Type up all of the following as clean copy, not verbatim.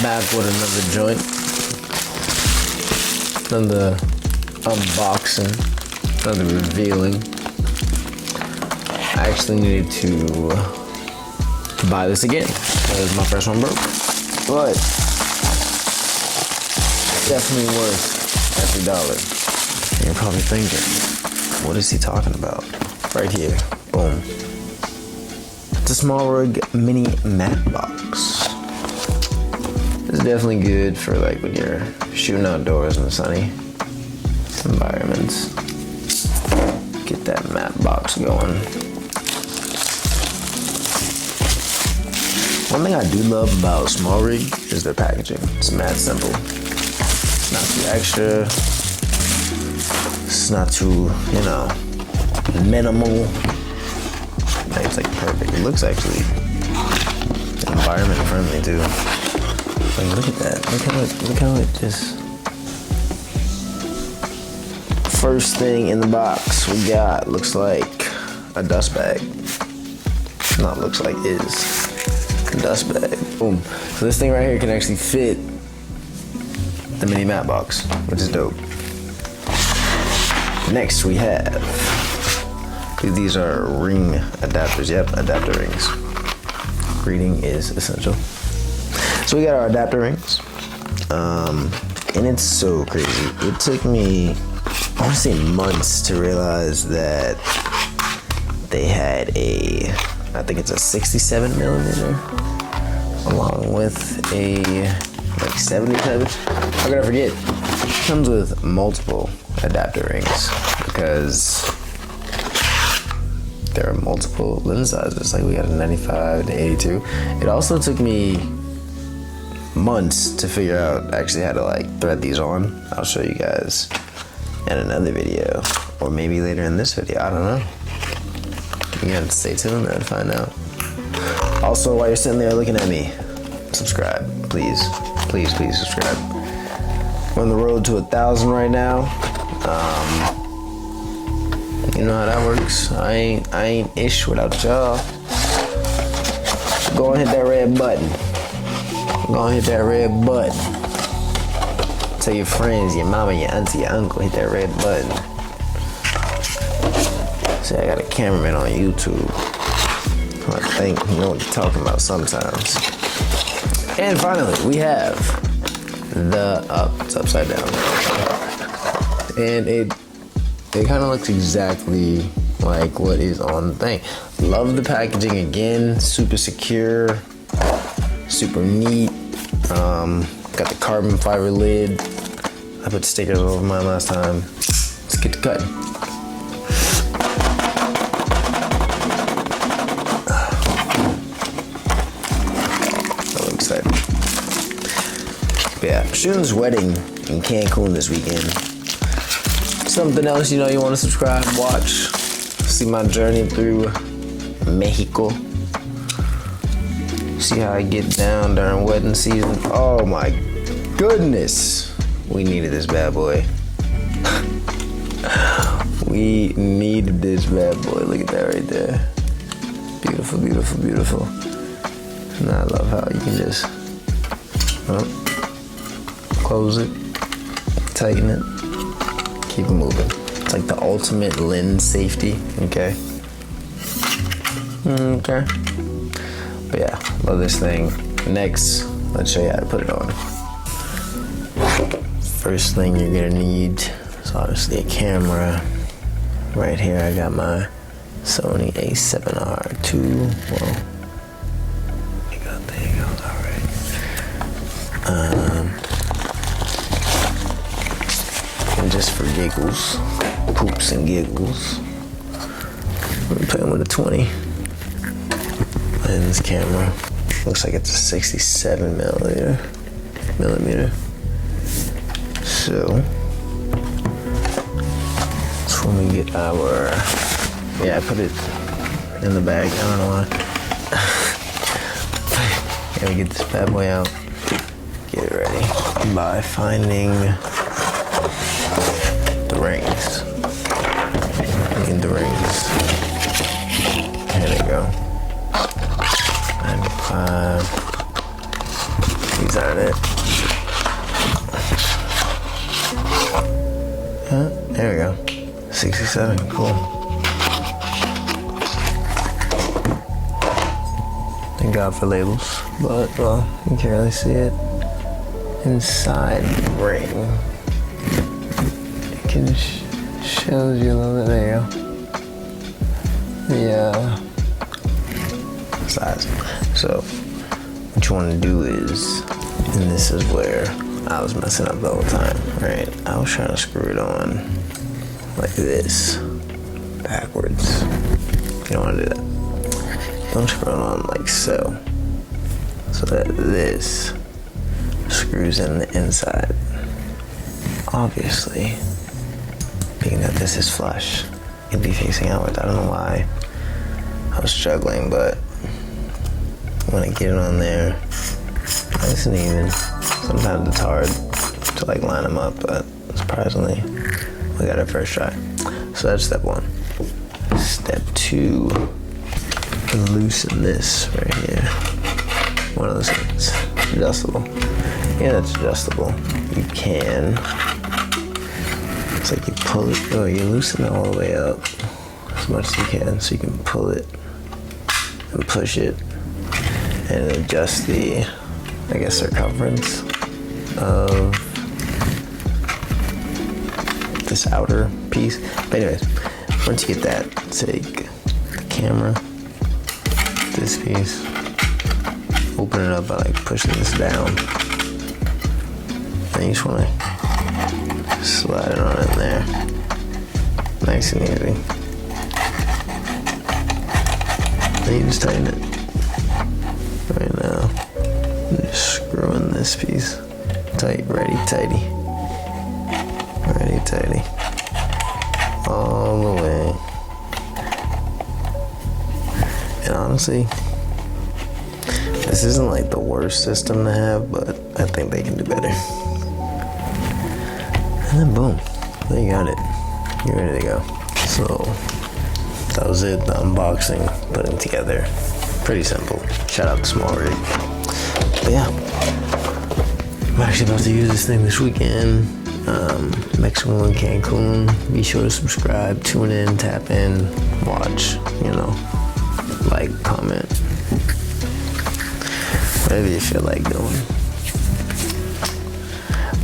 back with another joint. Another unboxing. Another revealing. I actually needed to buy this again because my first one broke. But definitely worth every dollar. You're probably thinking, what is he talking about? Right here. Boom. It's a small rig mini matte box. It's definitely good for like when you're shooting outdoors in the sunny environments. Get that matte box going. One thing I do love about small rig is their packaging. It's mad simple. It's not too extra. It's not too, minimal. It's like perfect. It looks actually environment friendly too. Like look at that. Look how it just. First thing in the box we got looks like a dust bag. Not looks like is a dust bag. Boom. So this thing right here can actually fit the mini matte box, which is dope. Next we have. These are ring adapters. Yep, adapter rings. Reading is essential. So we got our adapter rings. And it's so crazy. It took me, I want to say months to realize that they had I think it's a 67 millimeter along with a like 77. How could I forget? It comes with multiple adapter rings because there are multiple lens sizes. Like we got a 95 to 82. It also took me months to figure out actually how to like thread these on. I'll show you guys in another video, or maybe later in this video. I don't know. You gotta stay tuned and find out. Also, while you're sitting there looking at me, subscribe, please, please, please subscribe. We're on the road to 1,000 right now. You know how that works. I ain't ish without y'all. Go and hit that red button. Go and hit that red button. Tell your friends, your mama, your auntie, your uncle, hit that red button. See, I got a cameraman on YouTube. I think you know what you're talking about sometimes. And finally, we have it's upside down. And it kind of looks exactly like what is on the thing. Love the packaging again, super secure, super neat. Got the carbon fiber lid. I put stickers over mine last time. Let's get to cutting. So excited. But yeah, shooting this wedding in Cancun this weekend. Something else, you want to subscribe, watch, see my journey through Mexico. See how I get down during wedding season. Oh my goodness. We needed this bad boy. We needed this bad boy. Look at that right there. Beautiful, beautiful, beautiful. And I love how you can just close it, tighten it, keep it moving. It's like the ultimate lens safety, okay? Okay. But yeah, love this thing. Next, let's show you how to put it on. First thing you're gonna need is obviously a camera. Right here I got my Sony A7R II. Well, there you go, alright. And just for giggles, poops and giggles, I'm playing with a 20. And this camera looks like it's a 67 millimeter. So that's when we get our. Yeah, I put it in the bag. I don't know why. Gotta get this bad boy out. Get it ready by finding the rings. Finding the rings. There they go. 95. These these aren't it. There we go. 67, cool. Thank God for labels, but well, you can't really see it. Inside the ring, it can shows you a little bit. There you go. The size. So what you want to do is, and this is where I was messing up the whole time, right? I was trying to screw it on like this, backwards. You don't want to do that. Don't screw it on like so that this screws in the inside. Obviously, being that this is flush, it'd be facing outwards. I don't know why I was struggling, but when I get it on there, nice and even. Sometimes it's hard to like line them up, but surprisingly, we got our first try. So that's step one. Step two, loosen this right here. One of those things, adjustable. Yeah, it's adjustable. You can, it's like you pull it, or you loosen it all the way up as much as you can, so you can pull it and push it and adjust the, I guess, circumference of this outer piece. But anyways, once you get that, take the camera, this piece, open it up by like pushing this down, and you just want to slide it on in there, nice and easy. Then you just tighten it. Right now, I'm just screwing this piece tight, righty tighty, righty tighty, all the way. And honestly, this isn't like the worst system to have, but I think they can do better. And then boom, there you got it. You're ready to go. So that was it, the unboxing, putting together. Pretty simple. Shout out to Small Rig. But yeah, I'm actually about to use this thing this weekend. Mexico and Cancun. Be sure to subscribe, tune in, tap in, watch, like, comment. Whatever you feel like doing.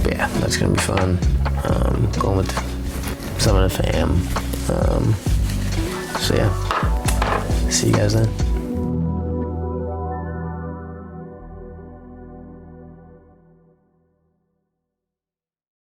But yeah, that's gonna be fun. Going with some of the fam. So yeah, see you guys then.